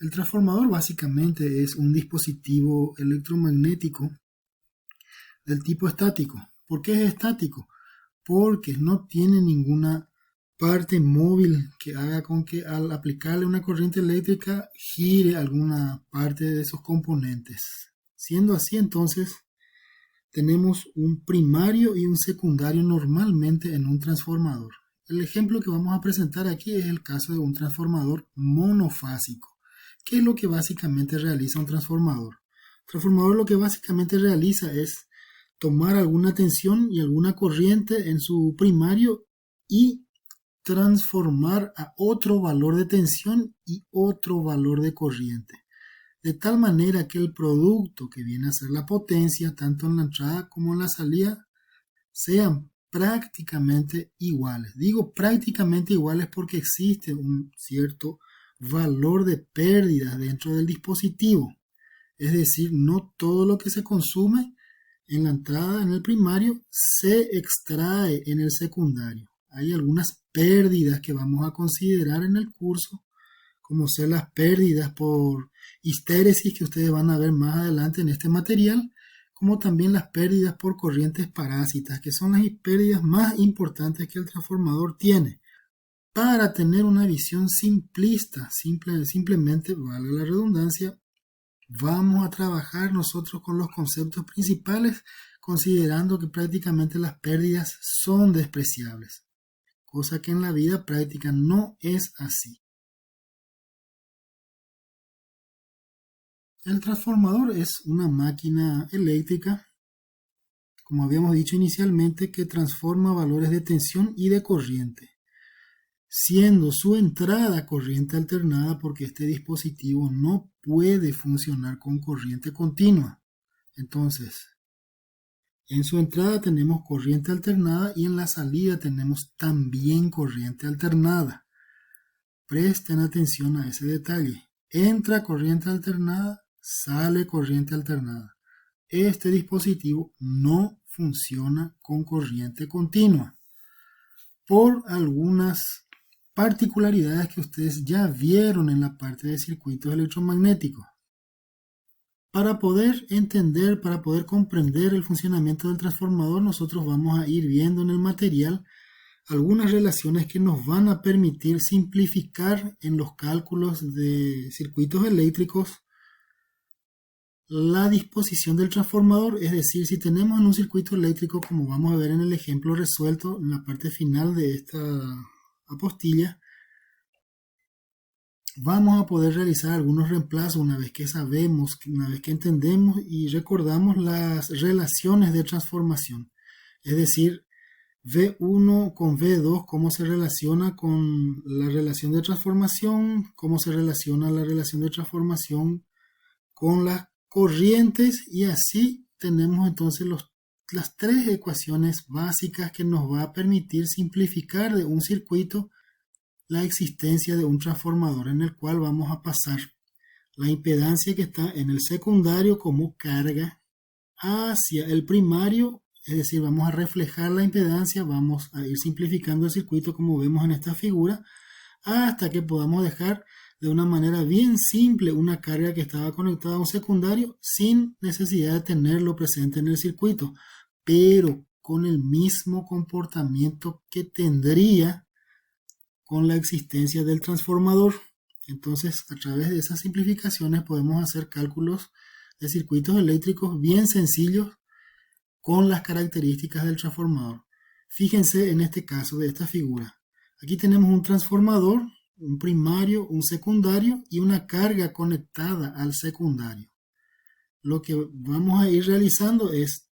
El transformador básicamente es un dispositivo electromagnético del tipo estático. ¿Por qué es estático? Porque no tiene ninguna parte móvil que haga con que al aplicarle una corriente eléctrica gire alguna parte de esos componentes. Siendo así, entonces, tenemos un primario y un secundario normalmente en un transformador. El ejemplo que vamos a presentar aquí es el caso de un transformador monofásico. ¿Qué es lo que básicamente realiza un transformador? El transformador lo que básicamente realiza es tomar alguna tensión y alguna corriente en su primario y transformar a otro valor de tensión y otro valor de corriente. De tal manera que el producto que viene a ser la potencia, tanto en la entrada como en la salida, sean prácticamente iguales. Digo prácticamente iguales porque existe un cierto valor de pérdida dentro del dispositivo. Es decir, no todo lo que se consume en la entrada, en el primario, se extrae en el secundario. Hay algunas pérdidas que vamos a considerar en el curso, como ser las pérdidas por histéresis que ustedes van a ver más adelante en este material, como también las pérdidas por corrientes parásitas, que son las pérdidas más importantes que el transformador tiene. Para tener una visión simplista, simplemente, vale la redundancia, vamos a trabajar nosotros con los conceptos principales, considerando que prácticamente las pérdidas son despreciables, cosa que en la vida práctica no es así. El transformador es una máquina eléctrica, como habíamos dicho inicialmente, que transforma valores de tensión y de corriente, siendo su entrada corriente alternada porque este dispositivo no puede funcionar con corriente continua. Entonces, en su entrada tenemos corriente alternada y en la salida tenemos también corriente alternada. Presten atención a ese detalle. Entra corriente alternada, sale corriente alternada. Este dispositivo no funciona con corriente continua por algunas particularidades que ustedes ya vieron en la parte de circuitos electromagnéticos. Para poder entender, para poder comprender el funcionamiento del transformador, nosotros vamos a ir viendo en el material algunas relaciones que nos van a permitir simplificar en los cálculos de circuitos eléctricos la disposición del transformador. Es decir, si tenemos en un circuito eléctrico, como vamos a ver en el ejemplo resuelto en la parte final de esta apostilla, vamos a poder realizar algunos reemplazos una vez que sabemos, una vez que entendemos y recordamos las relaciones de transformación. Es decir, V1 con V2, cómo se relaciona con la relación de transformación, cómo se relaciona la relación de transformación con las corrientes, y así tenemos entonces las tres ecuaciones básicas que nos va a permitir simplificar de un circuito la existencia de un transformador, en el cual vamos a pasar la impedancia que está en el secundario como carga hacia el primario. Es decir, vamos a reflejar la impedancia, vamos a ir simplificando el circuito como vemos en esta figura, hasta que podamos dejar de una manera bien simple una carga que estaba conectada a un secundario sin necesidad de tenerlo presente en el circuito, pero con el mismo comportamiento que tendría con la existencia del transformador. Entonces, a través de esas simplificaciones podemos hacer cálculos de circuitos eléctricos bien sencillos con las características del transformador. Fíjense en este caso de esta figura. Aquí tenemos un transformador, un primario, un secundario y una carga conectada al secundario. Lo que vamos a ir realizando es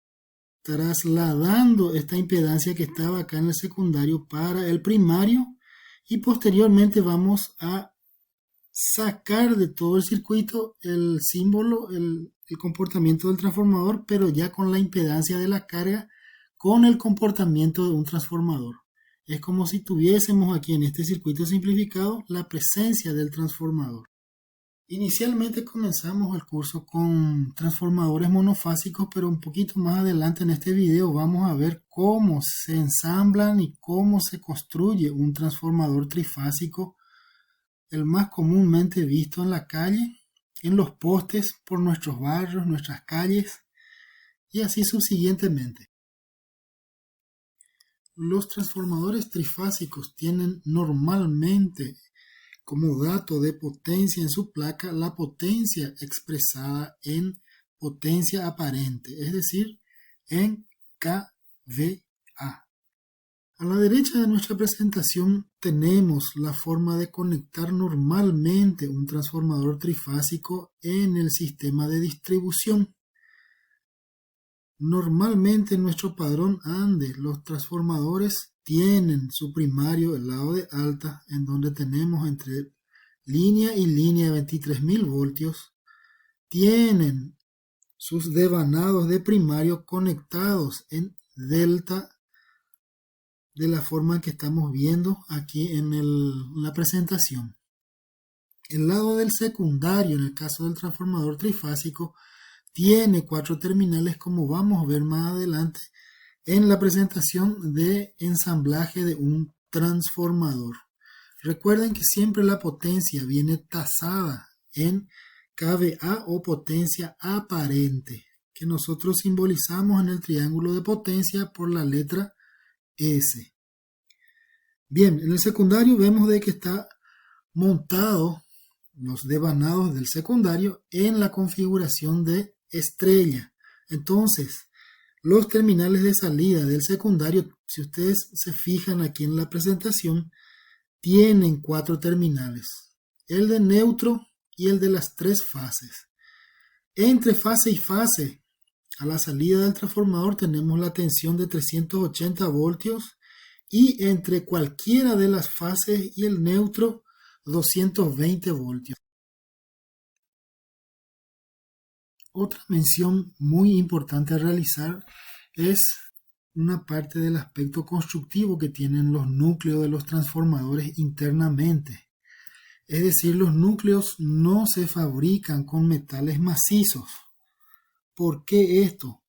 trasladando esta impedancia que estaba acá en el secundario para el primario, y posteriormente vamos a sacar de todo el circuito el símbolo, el comportamiento del transformador, pero ya con la impedancia de la carga, con el comportamiento de un transformador. Es como si tuviésemos aquí en este circuito simplificado la presencia del transformador. Inicialmente comenzamos el curso con transformadores monofásicos, pero un poquito más adelante en este video vamos a ver cómo se ensamblan y cómo se construye un transformador trifásico el más comúnmente visto en la calle, en los postes, por nuestros barrios, nuestras calles y así subsiguientemente. Los transformadores trifásicos tienen normalmente como dato de potencia en su placa la potencia expresada en potencia aparente, es decir, en kVA. A la derecha de nuestra presentación tenemos la forma de conectar normalmente un transformador trifásico en el sistema de distribución. Normalmente en nuestro padrón ANDE los transformadores tienen su primario, el lado de alta, en donde tenemos entre línea y línea 23.000 voltios. Tienen sus devanados de primario conectados en delta de la forma que estamos viendo aquí en la presentación. El lado del secundario, en el caso del transformador trifásico, tiene 4 terminales, como vamos a ver más adelante en la presentación de ensamblaje de un transformador. Recuerden que siempre la potencia viene tasada en kVA o potencia aparente, que nosotros simbolizamos en el triángulo de potencia por la letra S. Bien, en el secundario vemos de que está montado los devanados del secundario en la configuración de estrella. Entonces, los terminales de salida del secundario, si ustedes se fijan aquí en la presentación, tienen 4 terminales, el de neutro y el de las 3 fases. Entre fase y fase, a la salida del transformador tenemos la tensión de 380 voltios y entre cualquiera de las fases y el neutro 220 voltios. Otra mención muy importante a realizar es una parte del aspecto constructivo que tienen los núcleos de los transformadores internamente. Es decir, los núcleos no se fabrican con metales macizos. ¿Por qué esto?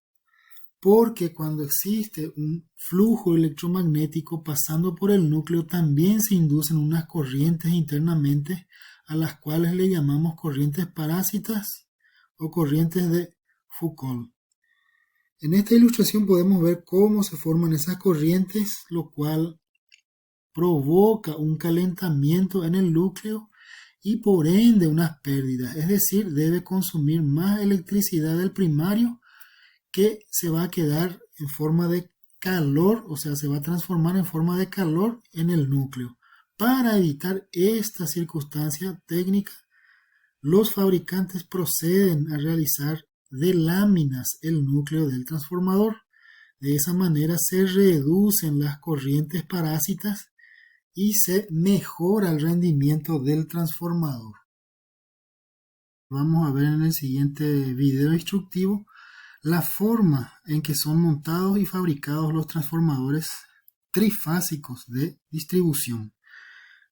Porque cuando existe un flujo electromagnético pasando por el núcleo, también se inducen unas corrientes internamente a las cuales le llamamos corrientes parásitas o corrientes de Foucault. En esta ilustración podemos ver cómo se forman esas corrientes, lo cual provoca un calentamiento en el núcleo y por ende unas pérdidas, es decir, debe consumir más electricidad del primario que se va a quedar en forma de calor, o sea, se va a transformar en forma de calor en el núcleo. Para evitar esta circunstancia técnica, los fabricantes proceden a realizar de láminas el núcleo del transformador. De esa manera se reducen las corrientes parásitas y se mejora el rendimiento del transformador. Vamos a ver en el siguiente video instructivo la forma en que son montados y fabricados los transformadores trifásicos de distribución.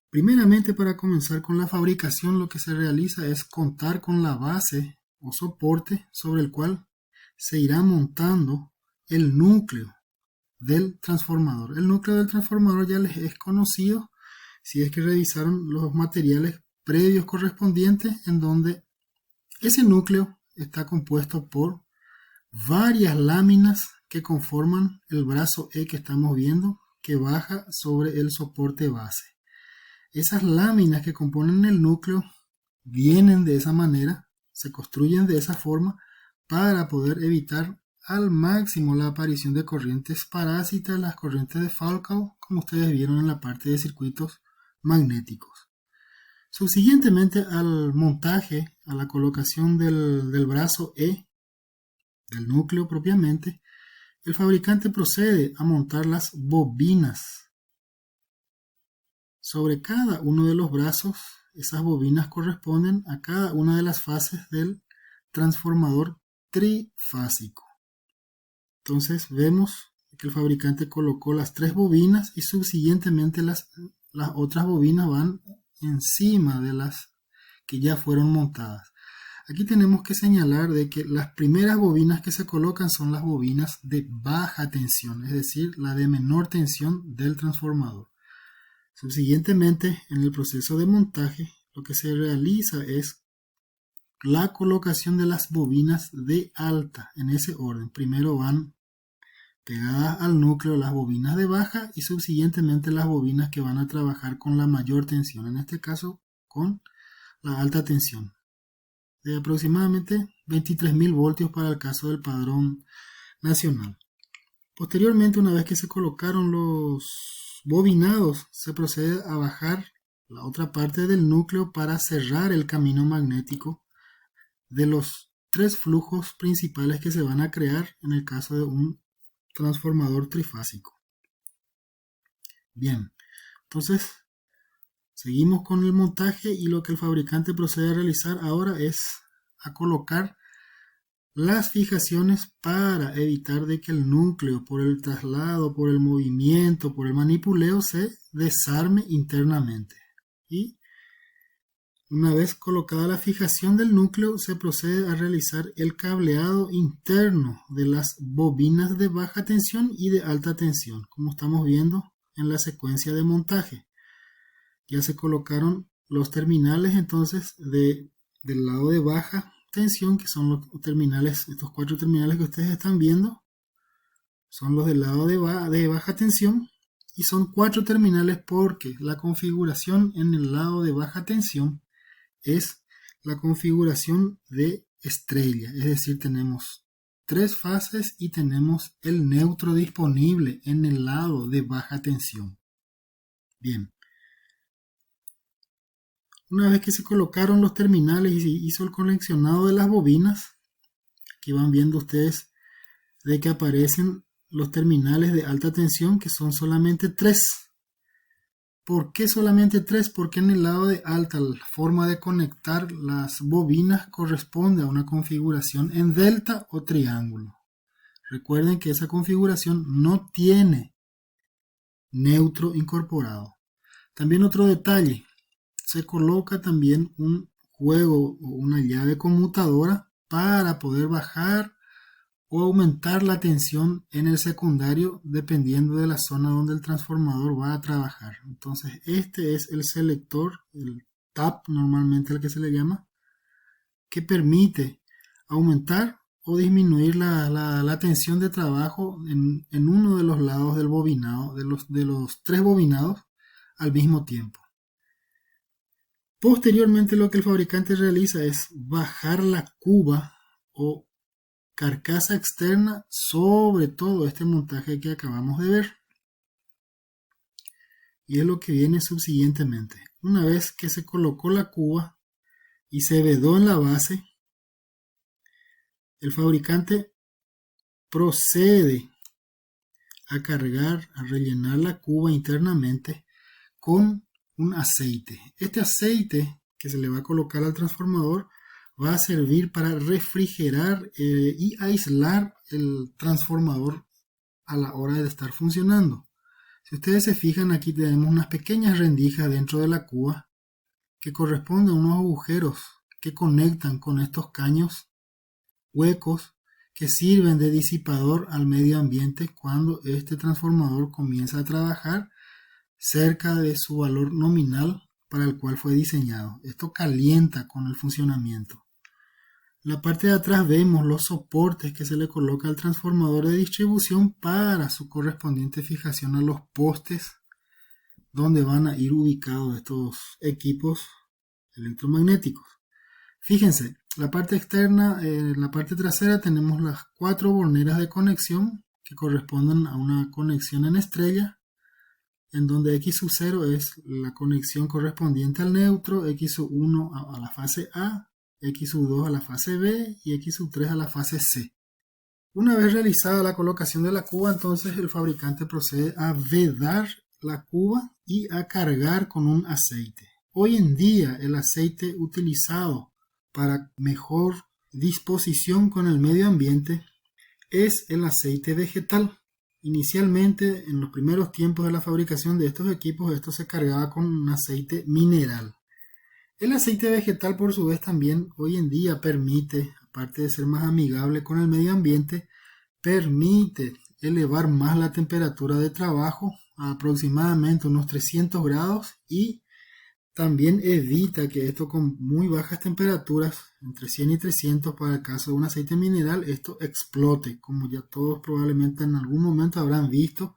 Primeramente, para comenzar con la fabricación, lo que se realiza es contar con la base o soporte sobre el cual se irá montando el núcleo del transformador. El núcleo del transformador ya les es conocido si es que revisaron los materiales previos correspondientes, en donde ese núcleo está compuesto por varias láminas que conforman el brazo E que estamos viendo, que baja sobre el soporte base. Esas láminas que componen el núcleo vienen de esa manera, se construyen de esa forma para poder evitar al máximo la aparición de corrientes parásitas, las corrientes de Foucault, como ustedes vieron en la parte de circuitos magnéticos. Subsiguientemente al montaje, a la colocación del brazo E, del núcleo propiamente, el fabricante procede a montar las bobinas. Sobre cada uno de los brazos, esas bobinas corresponden a cada una de las fases del transformador trifásico. Entonces vemos que el fabricante colocó las 3 bobinas y subsiguientemente las otras bobinas van encima de las que ya fueron montadas. Aquí tenemos que señalar de que las primeras bobinas que se colocan son las bobinas de baja tensión, es decir, la de menor tensión del transformador. Subsiguientemente, en el proceso de montaje, lo que se realiza es la colocación de las bobinas de alta en ese orden. Primero van pegadas al núcleo las bobinas de baja y subsiguientemente las bobinas que van a trabajar con la mayor tensión, en este caso con la alta tensión, de aproximadamente 23.000 voltios para el caso del padrón nacional. Posteriormente, una vez que se colocaron los bobinados, se procede a bajar la otra parte del núcleo para cerrar el camino magnético de los tres flujos principales que se van a crear en el caso de un transformador trifásico. Bien, entonces seguimos con el montaje y lo que el fabricante procede a realizar ahora es a colocar las fijaciones para evitar de que el núcleo, por el traslado, por el movimiento, por el manipuleo, se desarme internamente. Y una vez colocada la fijación del núcleo, se procede a realizar el cableado interno de las bobinas de baja tensión y de alta tensión, como estamos viendo en la secuencia de montaje. Ya se colocaron los terminales entonces del lado de baja tensión, que son los terminales, estos 4 terminales que ustedes están viendo, son los del lado de baja tensión, y son 4 terminales porque la configuración en el lado de baja tensión es la configuración de estrella, es decir, tenemos 3 fases y tenemos el neutro disponible en el lado de baja tensión. Bien. Una vez que se colocaron los terminales y se hizo el conexionado de las bobinas, aquí van viendo ustedes de que aparecen los terminales de alta tensión, que son solamente 3. ¿Por qué solamente 3? Porque en el lado de alta la forma de conectar las bobinas corresponde a una configuración en delta o triángulo. Recuerden que esa configuración no tiene neutro incorporado. También otro detalle. Se coloca también un juego o una llave conmutadora para poder bajar o aumentar la tensión en el secundario dependiendo de la zona donde el transformador va a trabajar. Entonces este es el selector, el tap normalmente el que se le llama, que permite aumentar o disminuir la tensión de trabajo en uno de los lados del bobinado, de los 3 bobinados al mismo tiempo. Posteriormente lo que el fabricante realiza es bajar la cuba o carcasa externa sobre todo este montaje que acabamos de ver. Y es lo que viene subsiguientemente. Una vez que se colocó la cuba y se vedó en la base, el fabricante procede a cargar, a rellenar la cuba internamente con un aceite. Este aceite que se le va a colocar al transformador va a servir para refrigerar y aislar el transformador a la hora de estar funcionando. Si ustedes se fijan, aquí tenemos unas pequeñas rendijas dentro de la cuba que corresponden a unos agujeros que conectan con estos caños huecos que sirven de disipador al medio ambiente cuando este transformador comienza a trabajar cerca de su valor nominal para el cual fue diseñado. Esto calienta con el funcionamiento. En la parte de atrás vemos los soportes que se le coloca al transformador de distribución para su correspondiente fijación a los postes donde van a ir ubicados estos equipos electromagnéticos. Fíjense, la parte externa, en la parte trasera tenemos las 4 borneras de conexión que corresponden a una conexión en estrella, en donde X sub 0 es la conexión correspondiente al neutro, X sub 1 a la fase A, X sub 2 a la fase B y X sub 3 a la fase C. Una vez realizada la colocación de la cuba, entonces el fabricante procede a vedar la cuba y a cargar con un aceite. Hoy en día el aceite utilizado para mejor disposición con el medio ambiente es el aceite vegetal. Inicialmente, en los primeros tiempos de la fabricación de estos equipos, esto se cargaba con un aceite mineral. El aceite vegetal, por su vez, también hoy en día permite, aparte de ser más amigable con el medio ambiente, permite elevar más la temperatura de trabajo a aproximadamente unos 300 grados y también evita que esto con muy bajas temperaturas, entre 100 y 300 para el caso de un aceite mineral, esto explote, como ya todos probablemente en algún momento habrán visto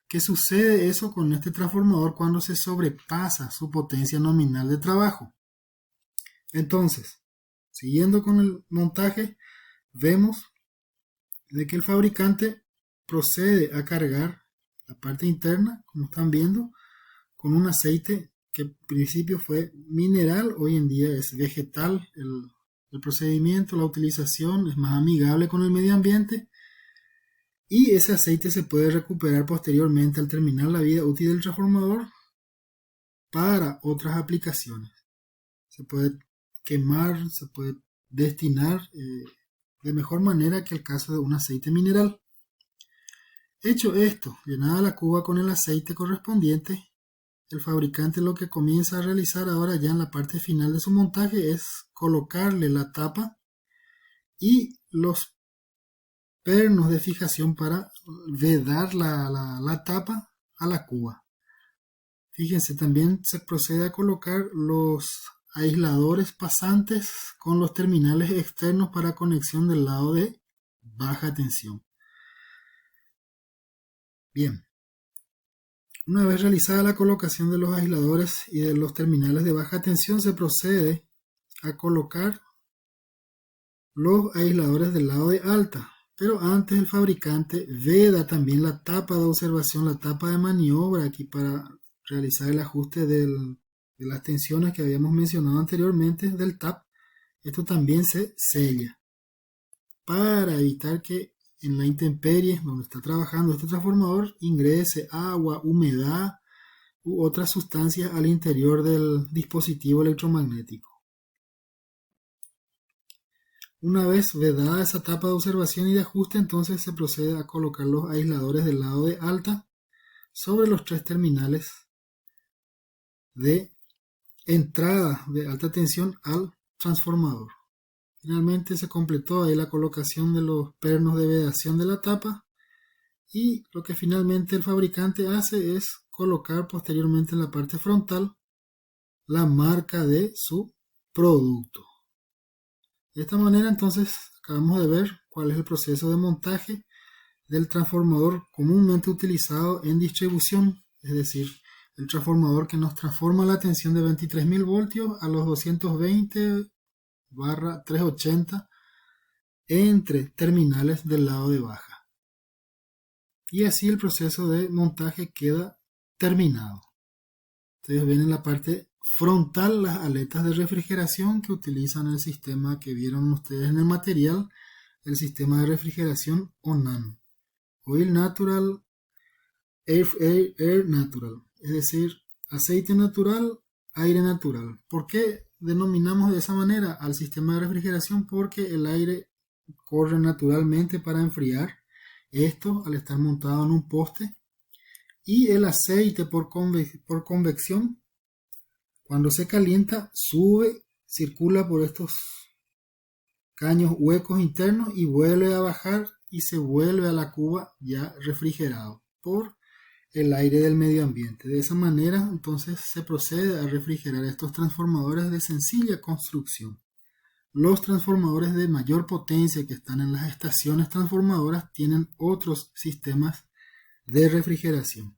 que sucede eso con este transformador cuando se sobrepasa su potencia nominal de trabajo. Entonces, siguiendo con el montaje, vemos de que el fabricante procede a cargar la parte interna, como están viendo, con un aceite que en principio fue mineral, hoy en día es vegetal. El procedimiento, la utilización es más amigable con el medio ambiente y ese aceite se puede recuperar posteriormente al terminar la vida útil del transformador para otras aplicaciones. Se puede quemar, se puede destinar de mejor manera que el caso de un aceite mineral. Hecho esto, llenada la cuba con el aceite correspondiente, el fabricante lo que comienza a realizar ahora ya en la parte final de su montaje es colocarle la tapa y los pernos de fijación para vedar la tapa a la cuba. Fíjense, también se procede a colocar los aisladores pasantes con los terminales externos para conexión del lado de baja tensión. Bien, una vez realizada la colocación de los aisladores y de los terminales de baja tensión, se procede a colocar los aisladores del lado de alta. Pero antes el fabricante veda también la tapa de observación, la tapa de maniobra aquí para realizar el ajuste de las tensiones que habíamos mencionado anteriormente del TAP. Esto también se sella para evitar que en la intemperie donde está trabajando este transformador ingrese agua, humedad u otras sustancias al interior del dispositivo electromagnético. Una vez vedada esa etapa de observación y de ajuste, entonces se procede a colocar los aisladores del lado de alta sobre los tres terminales de entrada de alta tensión al transformador. Finalmente se completó ahí la colocación de los pernos de vedación de la tapa y lo que finalmente el fabricante hace es colocar posteriormente en la parte frontal la marca de su producto. De esta manera entonces acabamos de ver cuál es el proceso de montaje del transformador comúnmente utilizado en distribución, es decir, el transformador que nos transforma la tensión de 23.000 voltios a los 220/380 entre terminales del lado de baja. Y así el proceso de montaje queda terminado. Ustedes ven en la parte frontal las aletas de refrigeración que utilizan el sistema que vieron ustedes en el material, el sistema de refrigeración ONAN, Oil Natural, Air Natural, es decir, aceite natural, aire natural. ¿Por qué denominamos de esa manera al sistema de refrigeración? Porque el aire corre naturalmente para enfriar esto al estar montado en un poste y el aceite por convección, cuando se calienta, sube, circula por estos caños huecos internos y vuelve a bajar y se vuelve a la cuba ya refrigerado por el aire del medio ambiente. De esa manera entonces se procede a refrigerar estos transformadores de sencilla construcción. Los transformadores de mayor potencia que están en las estaciones transformadoras tienen otros sistemas de refrigeración.